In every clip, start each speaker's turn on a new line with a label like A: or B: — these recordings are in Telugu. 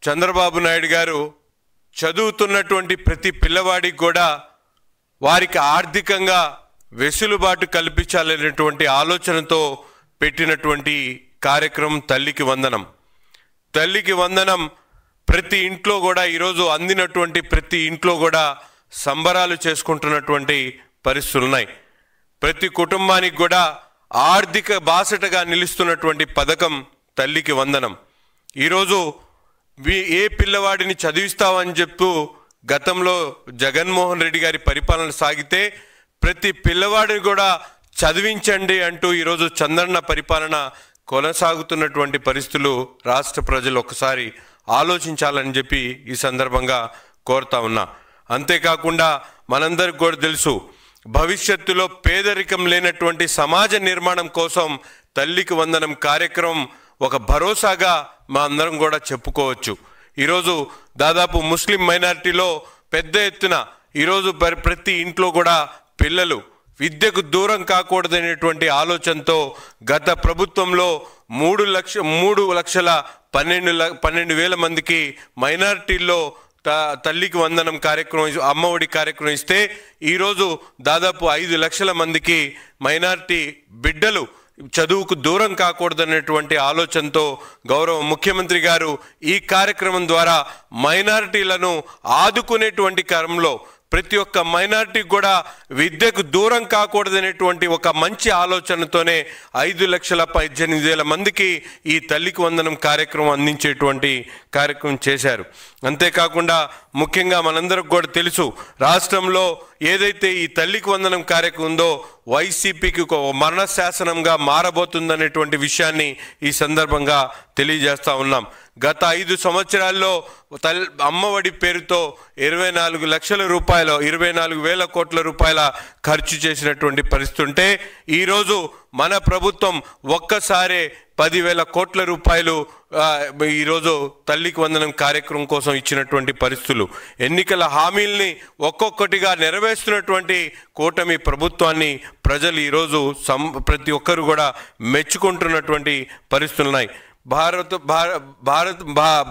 A: చంద్రబాబు నాయుడు గారు చదువుతున్నటువంటి ప్రతి పిల్లవాడికి కూడా వారికి ఆర్థికంగా వెసులుబాటు కల్పించాలనేటువంటి ఆలోచనతో పెట్టినటువంటి కార్యక్రమం తల్లికి వందనం. తల్లికి వందనం ప్రతి ఇంట్లో కూడా ఈరోజు అందినటువంటి ప్రతి ఇంట్లో కూడా సంబరాలు చేసుకుంటున్నటువంటి పరిస్థితులు ఉన్నాయి. ప్రతి కుటుంబానికి కూడా ఆర్థిక బాసటగా నిలుస్తున్నటువంటి పథకం తల్లికి వందనం. ఈరోజు ఏ పిల్లవాడిని చదివిస్తావని చెప్తూ గతంలో జగన్మోహన్ రెడ్డి గారి పరిపాలన సాగితే ప్రతి పిల్లవాడిని కూడా చదివించండి అంటూ ఈరోజు చంద్రన్న పరిపాలన కొనసాగుతున్నటువంటి పరిస్థితులు రాష్ట్ర ప్రజలు ఒకసారి ఆలోచించాలని చెప్పి ఈ సందర్భంగా కోరుతా ఉన్నా. అంతేకాకుండా మనందరికి కూడా తెలుసు, భవిష్యత్తులో పేదరికం లేనటువంటి సమాజ నిర్మాణం కోసం తల్లికి వందనం కార్యక్రమం ఒక భరోసాగా మా అందరం కూడా చెప్పుకోవచ్చు. ఈరోజు దాదాపు ముస్లిం మైనారిటీలో పెద్ద ఎత్తున ఈరోజు ప్రతి ఇంట్లో కూడా పిల్లలు విద్యకు దూరం కాకూడదనేటువంటి ఆలోచనతో గత ప్రభుత్వంలో 3,12,000 మందికి మైనారిటీల్లో తల్లికి వందనం కార్యక్రమం, అమ్మఒడి కార్యక్రమం ఇస్తే ఈరోజు దాదాపు 5 లక్షల మందికి మైనారిటీ బిడ్డలు చదువుకు దూరం కాకూడదనేటువంటి ఆలోచనతో గౌరవ ముఖ్యమంత్రి గారు ఈ కార్యక్రమం ద్వారా మైనారిటీలను ఆదుకునేటువంటి క్రమంలో ప్రతి ఒక్క మైనారిటీకి కూడా విద్యకు దూరం కాకూడదనేటువంటి ఒక మంచి ఆలోచనతోనే 5,18,000 మందికి ఈ తల్లికి వందనం కార్యక్రమం అందించేటువంటి కార్యక్రమం చేశారు. అంతేకాకుండా ముఖ్యంగా మనందరికి కూడా తెలుసు, రాష్ట్రంలో ఏదైతే ఈ తల్లికి వందనం కార్యక్రమం ఉందో వైసీపీకి ఒక మరణ శాసనంగా మారబోతుందనేటువంటి విషయాన్ని ఈ సందర్భంగా తెలియజేస్తా ఉన్నాం. గత 5 సంవత్సరాల్లో అమ్మఒడి పేరుతో 24 లక్షల రూపాయలు, 24,000 కోట్ల రూపాయల ఖర్చు చేసినటువంటి పరిస్థితి ఉంటే ఈరోజు మన ప్రభుత్వం ఒక్కసారే 10,000 కోట్ల రూపాయలు ఈరోజు తల్లికి వందనం కార్యక్రమం కోసం ఇచ్చినటువంటి పరిస్థితులు, ఎన్నికల హామీల్ని ఒక్కొక్కటిగా నెరవేరుస్తున్నటువంటి కూటమి ప్రభుత్వాన్ని ప్రజలు ఈరోజు ప్రతి ఒక్కరు కూడా మెచ్చుకుంటున్నటువంటి పరిస్థితులు ఉన్నాయి.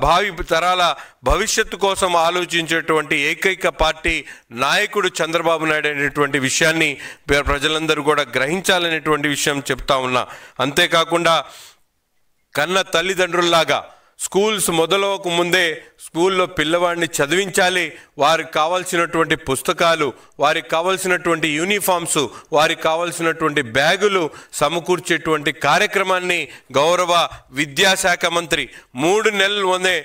A: భావి తరాల భవిష్యత్తు కోసం ఆలోచించేటువంటి ఏకైక పార్టీ నాయకుడు చంద్రబాబు నాయుడు అనేటువంటి విషయాన్ని ప్రజలందరూ కూడా గ్రహించాలనేటువంటి విషయం చెప్తా ఉన్నా. అంతేకాకుండా కన్న తల్లిదండ్రుల్లాగా స్కూల్స్ మొదలవక ముందే స్కూల్లో పిల్లవాడిని చదివించాలి, వారికి కావాల్సినటువంటి పుస్తకాలు, వారికి కావాల్సినటువంటి యూనిఫామ్స్, వారికి కావాల్సినటువంటి బ్యాగులు సమకూర్చేటువంటి కార్యక్రమాన్ని గౌరవ విద్యాశాఖ మంత్రి 3 నెలల ముందే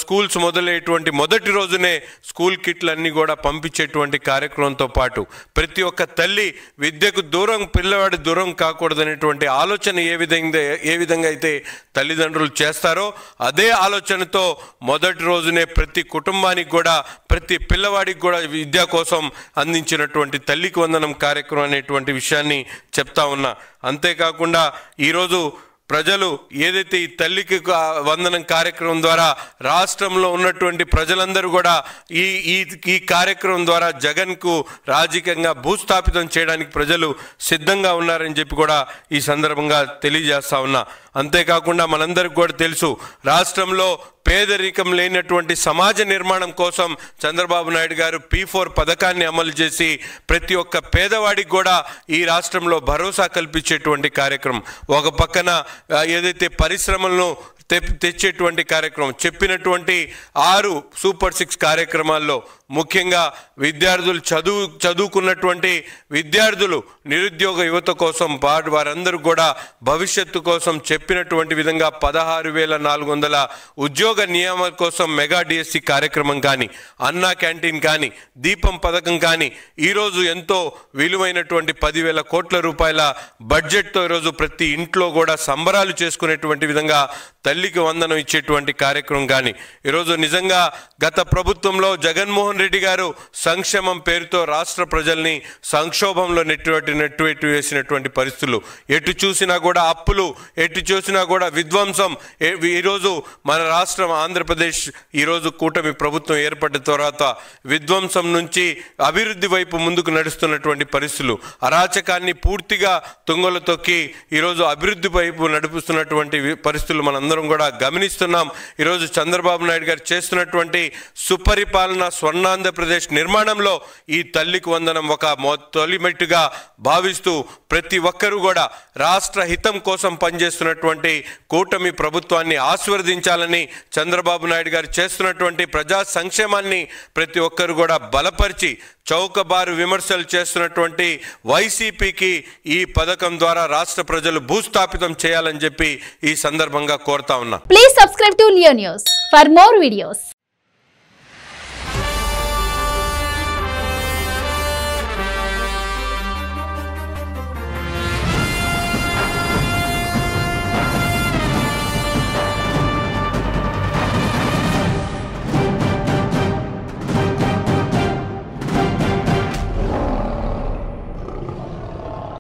A: స్కూల్స్ మొదలయ్యేటువంటి మొదటి రోజునే స్కూల్ కిట్లన్నీ కూడా పంపించేటువంటి కార్యక్రమంతో పాటు ప్రతి ఒక్క తల్లి విద్యకు పిల్లవాడి దూరం కాకూడదనేటువంటి ఆలోచన ఏ విధంగా అయితే తల్లిదండ్రులు చేస్తారో అదే ఆలోచనతో మొదటి రోజునే ప్రతి కుటుంబానికి కూడా ప్రతి పిల్లవాడికి కూడా విద్య కోసం అందించినటువంటి తల్లికి వందనం కార్యక్రమం అనేటువంటి విషయాన్ని చెప్తా ఉన్నా. అంతేకాకుండా ఈరోజు ప్రజలు ఏదైతే ఈ తల్లికి వందనం కార్యక్రమం ద్వారా రాష్ట్రంలో ఉన్నటువంటి ప్రజలందరూ కూడా ఈ కార్యక్రమం ద్వారా జగన్కు రాజకీయంగా భూస్థాపితం చేయడానికి ప్రజలు సిద్ధంగా ఉన్నారని చెప్పి కూడా ఈ సందర్భంగా తెలియజేస్తా ఉన్నా. అంతేకాకుండా మనందరికి కూడా తెలుసు, రాష్ట్రంలో పేదరికం లేనటువంటి సమాజ నిర్మాణం కోసం చంద్రబాబు నాయుడు గారు P4 పథకాన్ని అమలు చేసి ప్రతి ఒక్క పేదవాడికి కూడా ఈ రాష్ట్రంలో భరోసా కల్పించేటువంటి కార్యక్రమం. ఒక పక్కన ఏదైతే పరిశ్రమలను తెచ్చేటువంటి కార్యక్రమం, చెప్పినటువంటి 6 సూపర్ 6 కార్యక్రమాల్లో ముఖ్యంగా విద్యార్థులు చదువుకున్నటువంటి విద్యార్థులు నిరుద్యోగ యువత కోసం వారందరూ కూడా భవిష్యత్తు కోసం చెప్పినటువంటి విధంగా 16,400 ఉద్యోగ నియామక కోసం మెగా డిఎస్సి కార్యక్రమం కానీ, అన్నా క్యాంటీన్ కానీ, దీపం పథకం కానీ ఈరోజు ఎంతో విలువైనటువంటి 10,000 కోట్ల రూపాయల బడ్జెట్తో ఈరోజు ప్రతి ఇంట్లో కూడా సంబరాలు చేసుకునేటువంటి విధంగా తల్లికి వందనం ఇచ్చేటువంటి కార్యక్రమం కానీ ఈరోజు నిజంగా గత ప్రభుత్వంలో జగన్మోహన్ రెడ్డి గారు సంక్షేమం పేరుతో రాష్ట్ర ప్రజల్ని సంక్షోభంలో నెట్టివేటు వేసినటువంటి పరిస్థితులు, ఎటు చూసినా కూడా అప్పులు, ఎటు చూసినా కూడా విధ్వంసం. ఈరోజు మన రాష్ట్రం ఆంధ్రప్రదేశ్ ఈరోజు కూటమి ప్రభుత్వం ఏర్పడిన తర్వాత విధ్వంసం నుంచి అభివృద్ధి వైపు ముందుకు నడుస్తున్నటువంటి పరిస్థితులు, అరాచకాన్ని పూర్తిగా తుంగలు తొక్కి ఈరోజు అభివృద్ధి వైపు నడుపుతున్నటువంటి పరిస్థితులు మనందరం కూడా గమనిస్తున్నాం. ఈరోజు చంద్రబాబు నాయుడు గారు చేస్తున్నటువంటి సుపరిపాలన స్వర్ణాంధ్రప్రదేశ్ నిర్మాణంలో ఈ తల్లికి వందనం ఒక తొలిమెట్టుగా భావిస్తూ ప్రతి ఒక్కరూ కూడా రాష్ట్ర హితం కోసం పనిచేస్తున్నటువంటి కూటమి ప్రభుత్వాన్ని ఆశీర్వదించాలని, చంద్రబాబు నాయుడు గారు చేస్తున్నటువంటి ప్రజా సంక్షేమాన్ని ప్రతి ఒక్కరు కూడా బలపరిచి చౌకబారు విమర్శలు చేస్తున్నటువంటి వైసీపీకి ఈ పథకం ద్వారా రాష్ట్ర ప్రజలు భూస్థాపితం చేయాలని చెప్పి ఈ సందర్భంగా కోరుతా ఉన్నా.
B: Please subscribe to Leo news for more videos.